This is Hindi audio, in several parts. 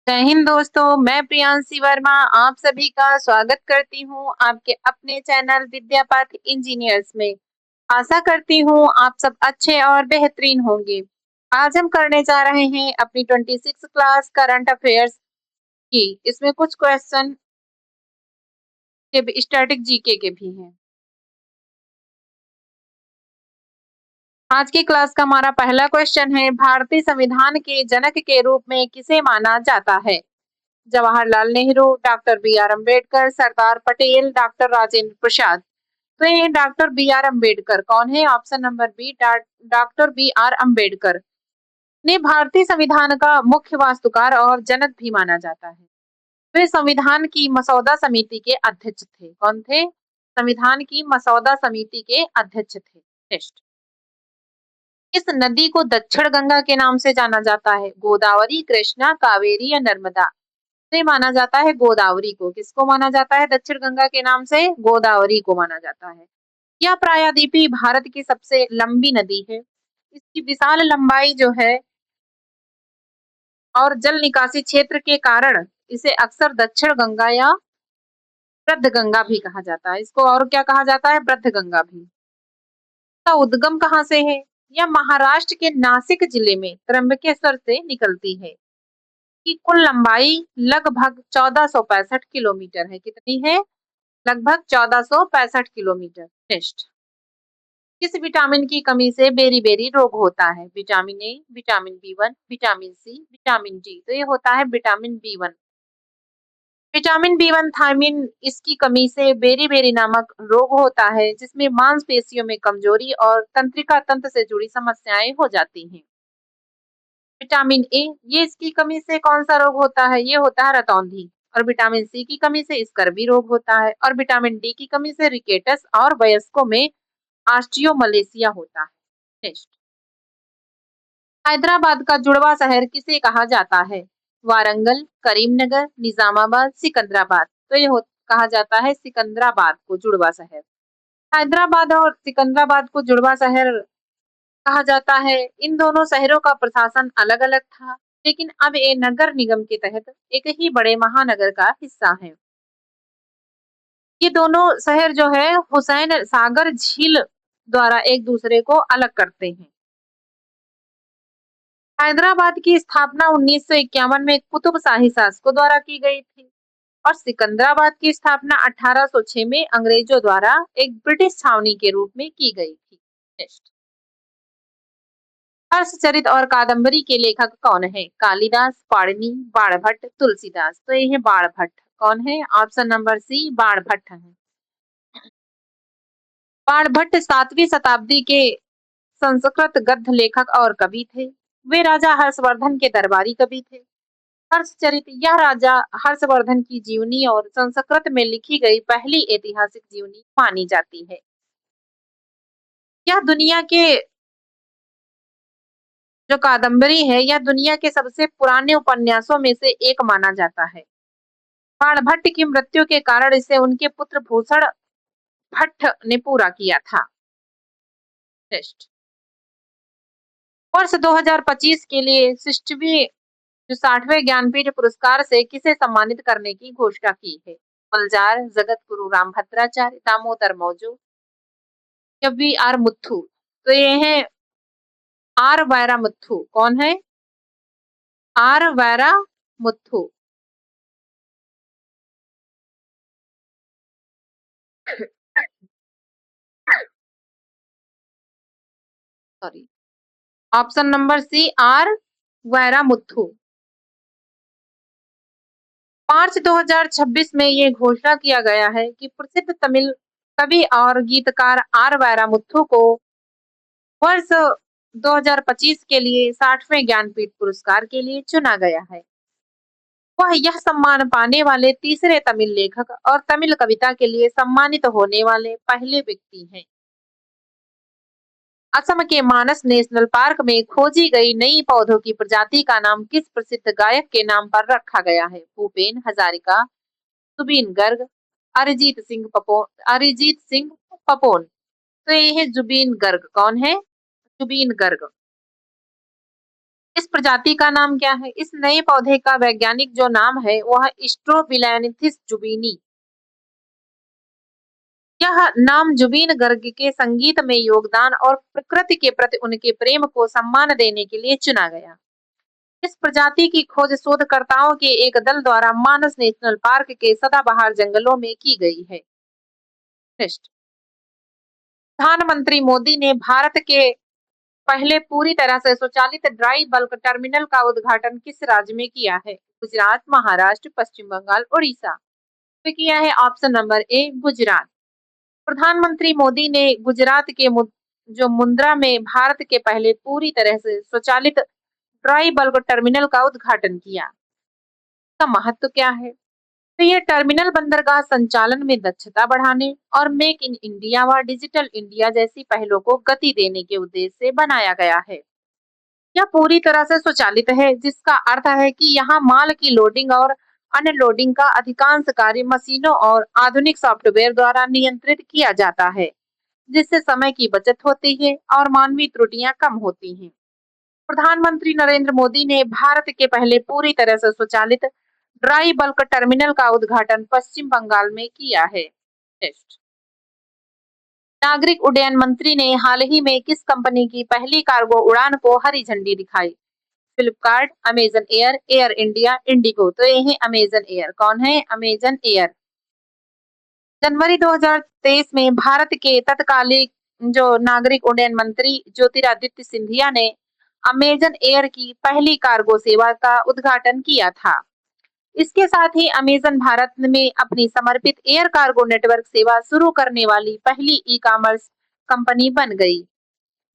जय हिंद दोस्तों, मैं प्रियांशी वर्मा आप सभी का स्वागत करती हूँ आपके अपने चैनल विद्यापथ इंजीनियर्स में। आशा करती हूँ आप सब अच्छे और बेहतरीन होंगे। आज हम करने जा रहे हैं अपनी 26 क्लास करंट अफेयर्स की। इसमें कुछ क्वेश्चन के स्टैटिक जीके के भी हैं। आज की क्लास का हमारा पहला क्वेश्चन है, भारतीय संविधान के जनक के रूप में किसे माना जाता है? Jawaharlal Nehru, doctor B R Ambedkar, Sardar Patel, doctor Rajendra Prasad. तो ये डॉक्टर बी आर अम्बेडकर। कौन है? Option number B, doctor B R Ambedkar ने भारतीय संविधान का मुख्य वास्तुकार और जनक भी माना जाता है। वे संविधान की मसौदा समिति के अध्यक्ष थे। कौन थे? संविधान की मसौदा समिति के अध्यक्ष थे। नेक्स्ट, इस नदी को दक्षिण गंगा के नाम से जाना जाता है? गोदावरी, कृष्णा, कावेरी या नर्मदा? से माना जाता है गोदावरी को। किसको माना जाता है दक्षिण गंगा के नाम से? गोदावरी को माना जाता है। यह प्रायद्वीपीय भारत की सबसे लंबी नदी है। इसकी विशाल लंबाई जो है और जल निकासी क्षेत्र के कारण इसे अक्सर दक्षिण गंगा या वृद्ध गंगा भी कहा जाता है। इसको और क्या कहा जाता है? वृद्ध गंगा भी। इसका उद्गम कहाँ से है? यह महाराष्ट्र के नासिक जिले में त्र्यंबकेश्वर से निकलती है। की कुल लंबाई लगभग 1465 किलोमीटर है। कितनी है? लगभग 1465 किलोमीटर। नेक्स्ट, किस विटामिन की कमी से बेरी-बेरी रोग होता है? विटामिन ए, विटामिन बी1, विटामिन सी, विटामिन डी। तो ये होता है विटामिन बी1। विटामिन बी1 थायमिन इसकी कमी से बेरी-बेरी नामक रोग होता है, जिसमें मांसपेशियों में कमजोरी और तंत्रिका तंत्र से जुड़ी समस्याएं हो जाती हैं। विटामिन ए, ये इसकी कमी से कौन सा रोग होता है? ये होता है रतौंधी। और विटामिन सी की कमी से स्कर्वी रोग होता है। और विटामिन डी की कमी से रिकेटस और वयस्कों में ऑस्टियोमलेशिया होता है। नेक्स्ट, हैदराबाद का जुड़वा शहर किसे कहा जाता है? वारंगल, करीमनगर, निजामाबाद, सिकंदराबाद। तो ये कहा जाता है सिकंदराबाद को जुड़वा शहर। हैदराबाद और सिकंदराबाद को जुड़वा शहर कहा जाता है। इन दोनों शहरों का प्रशासन अलग अलग था, लेकिन अब ये नगर निगम के तहत एक ही बड़े महानगर का हिस्सा है। ये दोनों शहर जो है हुसैन सागर झील द्वारा एक दूसरे को अलग करते हैं। हैदराबाद की स्थापना 1951 में कुतुब शाही शासकों द्वारा की गई थी और सिकंदराबाद की स्थापना 1806 में अंग्रेजों द्वारा एक ब्रिटिश छावनी के रूप में की गई थी। नेक्स्ट, हर्षचरित और कादम्बरी के लेखक कौन है? कालिदास, पाणिनि, बाणभट्ट, तुलसीदास। तो ये है बाणभट्ट। कौन है? ऑप्शन नंबर सी, बाणभट्ट है। बाणभट्ट 7वीं शताब्दी के संस्कृत गद्य लेखक और कवि थे। वे राजा हर्षवर्धन के दरबारी कवि थे। हर्षचरित यह राजा हर्षवर्धन की जीवनी और संस्कृत में लिखी गई पहली ऐतिहासिक जीवनी मानी जाती है। यह दुनिया के जो कादम्बरी है, यह दुनिया के सबसे पुराने उपन्यासों में से एक माना जाता है। बाणभट्ट की मृत्यु के कारण इसे उनके पुत्र भूषण भट्ट ने पूरा किया था। टेस्ट, वर्ष 2025 के लिए 60वें ज्ञानपीठ पुरस्कार से किसे सम्मानित करने की घोषणा की है? गुलजार, जगत गुरु रामभद्राचार्य, दामोदर मौजू या वी आर मुथु। तो ये है आर वैरा मुथु। कौन है? R Vairamuthu. Sorry, option number C, R Vairamuthu. March 2026 में ये घोषणा किया गया है कि प्रसिद्ध तमिल कवि और गीतकार आर वैरामुथु को वर्ष 2025 के लिए 60वें ज्ञानपीठ पुरस्कार के लिए चुना गया है। वह यह सम्मान पाने वाले तीसरे तमिल लेखक और तमिल कविता के लिए सम्मानित होने वाले पहले व्यक्ति हैं। असम के मानस नेशनल पार्क में खोजी गई नई पौधों की प्रजाति का नाम किस प्रसिद्ध गायक के नाम पर रखा गया है? भूपेन हजारिका, जुबिन गर्ग, अरिजीत सिंह पपोन। तो ये है जुबिन गर्ग। कौन है? जुबिन गर्ग। इस प्रजाति का नाम क्या है? इस नए पौधे का वैज्ञानिक जो नाम है वह स्ट्रोबिलैंथिस जुबीनी। यह नाम जुबीन गर्ग के संगीत में योगदान और प्रकृति के प्रति उनके प्रेम को सम्मान देने के लिए चुना गया। इस प्रजाति की खोज शोधकर्ताओं के एक दल द्वारा मानस नेशनल पार्क के सदाबहार जंगलों में की गई है। नेक्स्ट, प्रधानमंत्री मोदी ने भारत के पहले पूरी तरह से स्वचालित ड्राई बल्क टर्मिनल का उद्घाटन किस राज्य में किया है? गुजरात, महाराष्ट्र, पश्चिम बंगाल, उड़ीसा। तो किया है ऑप्शन नंबर ए गुजरात। प्रधानमंत्री मोदी ने गुजरात के जो मुंद्रा में भारत के पहले पूरी तरह से स्वचालित ड्राई बल्क टर्मिनल का उद्घाटन किया। इसका महत्व क्या है? तो ये टर्मिनल बंदरगाह संचालन में दक्षता बढ़ाने और मेक इन इंडिया व डिजिटल इंडिया जैसी पहलों को गति देने के उद्देश्य से बनाया गया है। यह पूरी तरह से स्वचालित है, जिसका अर्थ है कि यहाँ माल की लोडिंग और अनलोडिंग का अधिकांश कार्य मशीनों और आधुनिक सॉफ्टवेयर द्वारा नियंत्रित किया जाता है, जिससे समय की बचत होती है और मानवीय त्रुटियां कम होती हैं। प्रधानमंत्री नरेंद्र मोदी ने भारत के पहले पूरी तरह से स्वचालित ड्राई बल्क टर्मिनल का उद्घाटन पश्चिम बंगाल में किया है। नेक्स्ट, नागरिक उड्डयन मंत्री ने हाल ही में किस कंपनी की पहली कार्गो उड़ान को हरी झंडी दिखाई? Flipkart, Amazon air, air India, Indigo. तो ये है अमेजन एयर। कौन है? Amazon air. जनवरी 2023 में भारत के तत्कालीन जो नागरिक उड्डयन मंत्री ज्योतिरादित्य सिंधिया ने अमेजन एयर की पहली कार्गो सेवा का उद्घाटन किया था। इसके साथ ही अमेजन भारत में अपनी समर्पित एयर कार्गो नेटवर्क सेवा शुरू करने वाली पहली ई कॉमर्स कंपनी बन गई।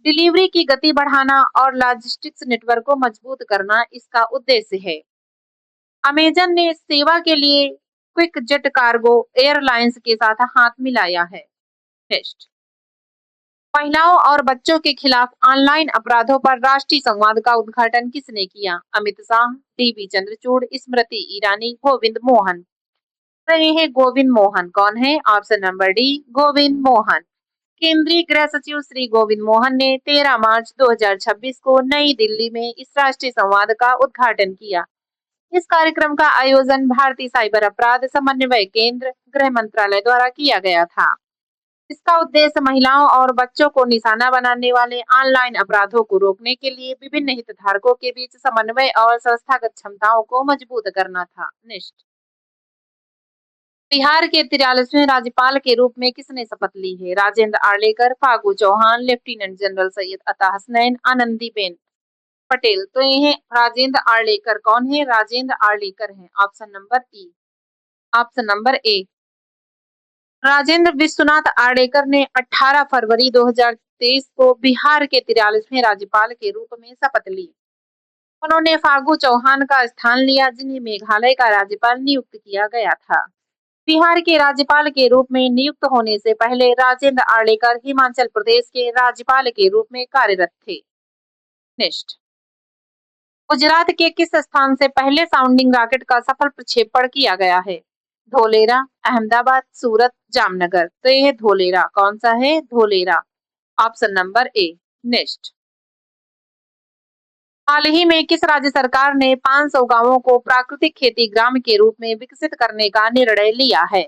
डिलीवरी की गति बढ़ाना और लॉजिस्टिक्स नेटवर्क को मजबूत करना इसका उद्देश्य है। अमेजन ने सेवा के लिए क्विक जेट कार्गो एयरलाइंस के साथ हाथ मिलाया है। नेक्स्ट, महिलाओं और बच्चों के खिलाफ ऑनलाइन अपराधों पर राष्ट्रीय संवाद का उद्घाटन किसने किया? अमित शाह, डीवी चंद्रचूड़, स्मृति ईरानी, गोविंद मोहन। सही है गोविंद मोहन। कौन है? Option number D Govind Mohan. केंद्रीय गृह सचिव श्री गोविंद मोहन ने 13 मार्च 2026 को नई दिल्ली में इस राष्ट्रीय संवाद का उद्घाटन किया। इस कार्यक्रम का आयोजन भारतीय साइबर अपराध समन्वय केंद्र, गृह मंत्रालय द्वारा किया गया था। इसका उद्देश्य महिलाओं और बच्चों को निशाना बनाने वाले ऑनलाइन अपराधों को रोकने के लिए विभिन्न हितधारकों के बीच समन्वय और संस्थागत क्षमताओं को मजबूत करना था। नेक्स्ट, बिहार के 43वें राज्यपाल के रूप में किसने शपथ ली है? राजेंद्र आर्लेकर, फागू चौहान, लेफ्टिनेंट जनरल सैयद अता हसनैन, आनंदीबेन पटेल। तो ये है राजेंद्र आर्लेकर। कौन है? राजेंद्र आर्लेकर है। ऑप्शन नंबर ई, ऑप्शन नंबर ए। राजेंद्र विश्वनाथ आर्लेकर ने 18 फरवरी 2023 को बिहार के 43वें राज्यपाल के रूप में शपथ ली। उन्होंने फागू चौहान का स्थान लिया, जिन्हें मेघालय का राज्यपाल नियुक्त किया गया था। बिहार के राज्यपाल के रूप में नियुक्त होने से पहले राजेंद्र आर्लेकर हिमाचल प्रदेश के राज्यपाल के रूप में कार्यरत थे। नेक्स्ट, गुजरात के किस स्थान से पहले साउंडिंग रॉकेट का सफल प्रक्षेपण किया गया है? धोलेरा, अहमदाबाद, सूरत, जामनगर। तो यह है धोलेरा। कौन सा है? Dholera. Option number A. Next, हाल ही में किस राज्य सरकार ने 500 गांवों को प्राकृतिक खेती ग्राम के रूप में विकसित करने का निर्णय लिया है?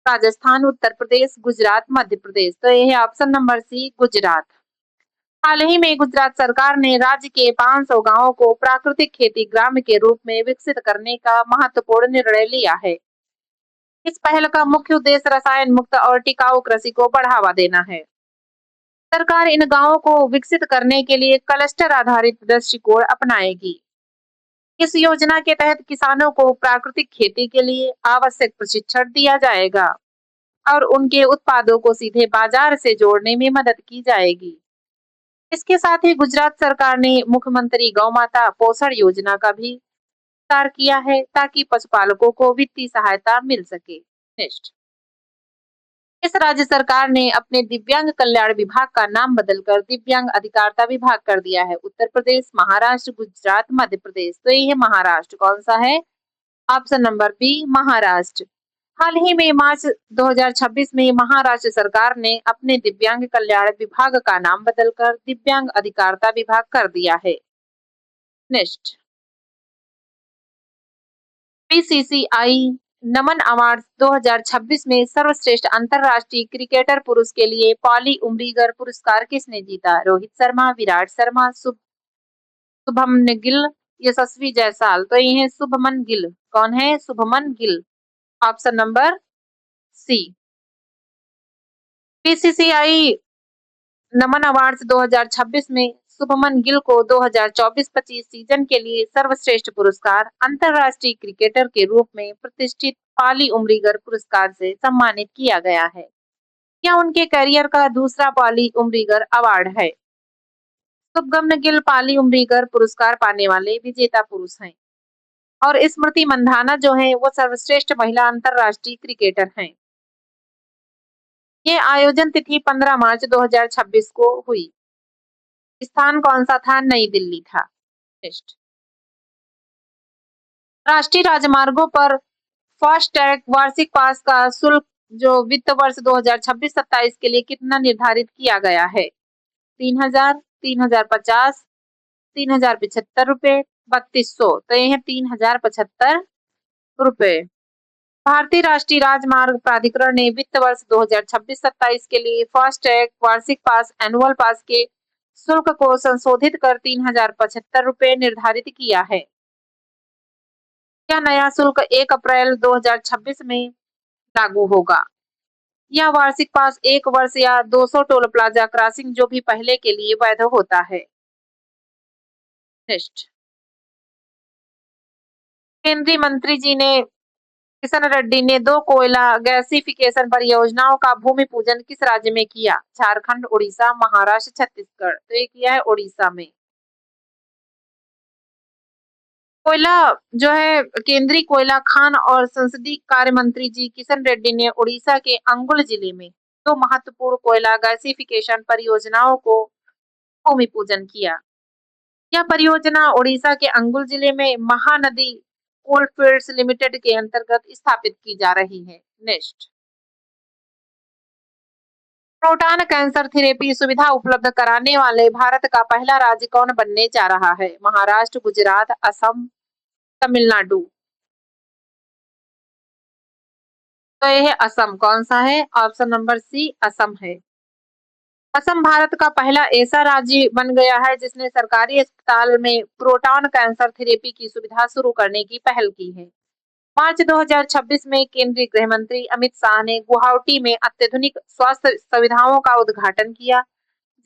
राजस्थान, उत्तर प्रदेश, गुजरात, मध्य प्रदेश। तो यह है ऑप्शन नंबर सी गुजरात। हाल ही में गुजरात सरकार ने राज्य के 500 गांवों को प्राकृतिक खेती ग्राम के रूप में विकसित करने का महत्वपूर्ण निर्णय लिया है। इस पहल का मुख्य उद्देश्य रसायन मुक्त और टिकाऊ कृषि को बढ़ावा देना है। सरकार इन गांवों को विकसित करने के लिए क्लस्टर आधारित दृष्टिकोण अपनाएगी। इस योजना के तहत किसानों को प्राकृतिक खेती के लिए आवश्यक प्रशिक्षण दिया जाएगा और उनके उत्पादों को सीधे बाजार से जोड़ने में मदद की जाएगी। इसके साथ ही गुजरात सरकार ने मुख्यमंत्री गौ माता पोषण योजना का भी विस्तार किया है, ताकि पशुपालकों को वित्तीय सहायता मिल सके। नेक्स्ट, इस राज्य सरकार ने अपने दिव्यांग कल्याण विभाग का नाम बदलकर दिव्यांग अधिकारिता विभाग कर दिया है? उत्तर प्रदेश, महाराष्ट्र, गुजरात, मध्य प्रदेश। तो ये है महाराष्ट्र। कौन सा है? Option number B Maharashtra. हाल ही में मार्च 2026 में महाराष्ट्र सरकार ने अपने दिव्यांग कल्याण विभाग का नाम बदलकर दिव्यांग अधिकारिता विभाग कर दिया है। नेक्स्ट, बीसीसीआई नमन अवार्ड्स 2026 में सर्वश्रेष्ठ अंतरराष्ट्रीय क्रिकेटर पुरुष के लिए पॉली उमरीगर पुरस्कार किसने जीता? रोहित शर्मा, विराट शर्मा, शुभमन गिल, यशस्वी जायसवाल। तो ये है शुभमन गिल। कौन है? Shubman Gill. Option number C. BCCI Naman awards 2026 में शुभमन गिल को 2024-25 सीजन के लिए सर्वश्रेष्ठ पुरस्कार अंतरराष्ट्रीय क्रिकेटर के रूप में प्रतिष्ठित पाली उमरीगर पुरस्कार से सम्मानित किया गया है। यह उनके करियर का दूसरा पाली उमरीगर अवार्ड है। शुभमन गिल पाली उमरीगर पुरस्कार पाने वाले विजेता पुरुष हैं और स्मृति मंधाना जो है वो सर्वश्रेष्ठ महिला अंतरराष्ट्रीय क्रिकेटर हैं। ये आयोजन तिथि 15 मार्च 2026 को हुई। स्थान कौन सा था? नई दिल्ली था। नेक्स्ट, राष्ट्रीय राजमार्गों पर फास्टैग वार्षिक पास का शुल्क जो वित्त वर्ष 2026-27 के लिए कितना निर्धारित किया गया है? 3,000, 3,050, 3,075 रुपए, 3,200। तो ये है 3,075 रुपए। भारतीय राष्ट्रीय राजमार्ग प्राधिकरण ने वित्त वर्ष 2026-27 के लिए फास्टैग वार्षिक पास एनुअल पास के शुल्क को संशोधित कर 3,075 रुपए निर्धारित किया है। यह नया शुल्क 1 अप्रैल 2026 में लागू होगा। यह वार्षिक पास 1 वर्ष या 200 टोल प्लाजा क्रॉसिंग जो भी पहले के लिए वैध होता है। नेक्स्ट, केंद्रीय मंत्री जी ने किशन रेड्डी ने 2 कोयला गैसिफिकेशन परियोजनाओं का भूमि पूजन किस राज्य में किया? झारखंड, उड़ीसा, महाराष्ट्र, छत्तीसगढ़। तो ये किया है उड़ीसा में। कोयला जो है केंद्रीय कोयला खान और संसदीय कार्य मंत्री जी किशन रेड्डी ने उड़ीसा के अंगुल जिले में 2 महत्वपूर्ण कोयला गैसिफिकेशन परियोजनाओं को भूमि पूजन किया। यह परियोजना उड़ीसा के अंगुल जिले में महानदी कोलफील्ड्स लिमिटेड के अंतर्गत स्थापित की जा रही है। नेक्स्ट, प्रोटॉन कैंसर थेरेपी सुविधा उपलब्ध कराने वाले भारत का पहला राज्य कौन बनने जा रहा है? महाराष्ट्र, गुजरात, असम, तमिलनाडु। तो यह है असम। कौन सा है? ऑप्शन नंबर सी असम है। असम भारत का पहला ऐसा राज्य बन गया है जिसने सरकारी अस्पताल में प्रोटॉन कैंसर थेरेपी की सुविधा शुरू करने की पहल की है। मार्च 2026 में केंद्रीय गृह मंत्री अमित शाह ने गुवाहाटी में अत्याधुनिक स्वास्थ्य सुविधाओं का उद्घाटन किया,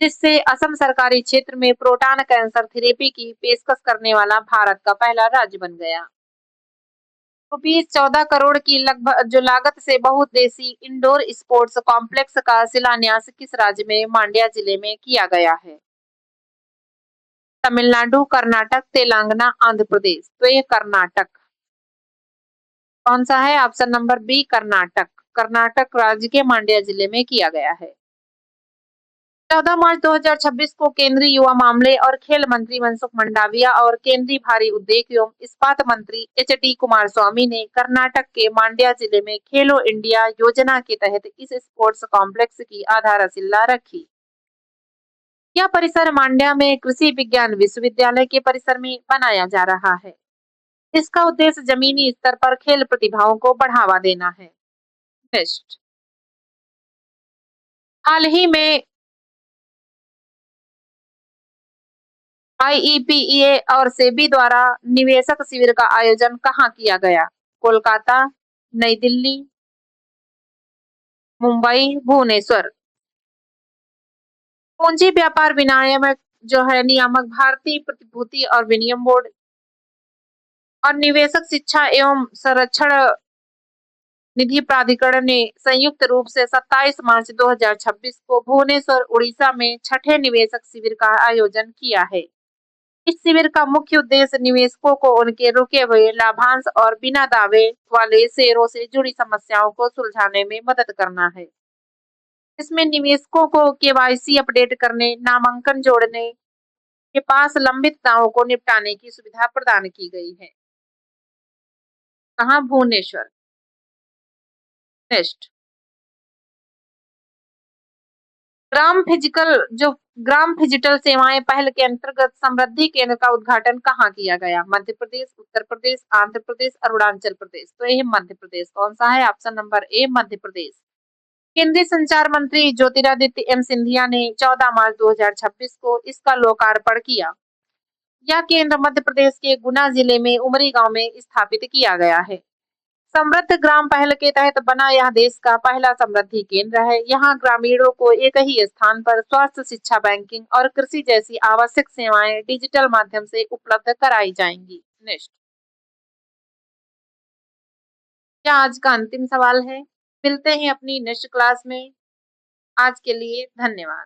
जिससे असम सरकारी क्षेत्र में प्रोटॉन कैंसर थेरेपी की पेशकश करने वाला भारत का पहला राज्य बन गया। रुपीज 14 करोड़ की लगभग जो लागत से बहुउद्देशीय इंडोर स्पोर्ट्स कॉम्प्लेक्स का शिलान्यास किस राज्य में? मांड्या जिले में किया गया है। तमिलनाडु, कर्नाटक, तेलंगाना, आंध्र प्रदेश। तो ये कर्नाटक। कौन सा है? Option number B Karnataka. कर्नाटक राज्य के मांड्या जिले में किया गया है। 14 मार्च 2026 को केंद्रीय युवा मामले और खेल मंत्री मनसुख मंडाविया और केंद्रीय भारी उद्योग एवं इस्पात मंत्री एच.डी. कुमारस्वामी ने कर्नाटक के मांड्या जिले में खेलो इंडिया योजना के तहत इस स्पोर्ट्स कॉम्प्लेक्स की आधारशिला रखी। यह परिसर मांड्या में कृषि विज्ञान विश्वविद्यालय के परिसर में बनाया जा रहा है। इसका उद्देश्य जमीनी स्तर पर खेल प्रतिभाओं को बढ़ावा देना है। नेक्स्ट, हाल ही में आईईपीईए और सेबी द्वारा निवेशक शिविर का आयोजन कहाँ किया गया? कोलकाता, नई दिल्ली, मुंबई, भुवनेश्वर। पूंजी व्यापार विनियामक जो है नियामक भारतीय प्रतिभूति और विनिमय बोर्ड और निवेशक शिक्षा एवं संरक्षण निधि प्राधिकरण ने संयुक्त रूप से 27 मार्च 2026 को भुवनेश्वर, उड़ीसा में छठे निवेशक शिविर का आयोजन किया है। इस शिविर का मुख्य उद्देश्य निवेशकों को उनके रुके हुए लाभांश और बिना दावे वाले शेयरों से जुड़ी समस्याओं को सुलझाने में मदद करना है। इसमें निवेशकों को केवाईसी अपडेट करने, नामांकन जोड़ने के पास लंबित दावों को निपटाने की सुविधा प्रदान की गई है। कहाँ? भुवनेश्वर। नेक्स्ट, ग्राम फिजिकल जो ग्राम डिजिटल सेवाएं पहल के अंतर्गत समृद्धि केंद्र का उद्घाटन कहाँ किया गया? मध्य प्रदेश, उत्तर प्रदेश, आंध्र प्रदेश, अरुणाचल प्रदेश। तो यह मध्य प्रदेश। कौन सा है? ऑप्शन नंबर ए, मध्य प्रदेश। केंद्रीय संचार मंत्री ज्योतिरादित्य एम सिंधिया ने 14 मार्च 2026 को इसका लोकार्पण किया। यह केंद्र मध्य प्रदेश के गुना जिले में उमरी गांव में स्थापित किया गया है। समृद्ध ग्राम पहल के तहत बना यह देश का पहला समृद्धि केंद्र है। यहाँ ग्रामीणों को एक ही स्थान पर स्वास्थ्य, शिक्षा, बैंकिंग और कृषि जैसी आवश्यक सेवाएं डिजिटल माध्यम से उपलब्ध कराई जाएंगी। नेक्स्ट, क्या आज का अंतिम सवाल है। मिलते हैं अपनी नेक्स्ट क्लास में। आज के लिए धन्यवाद।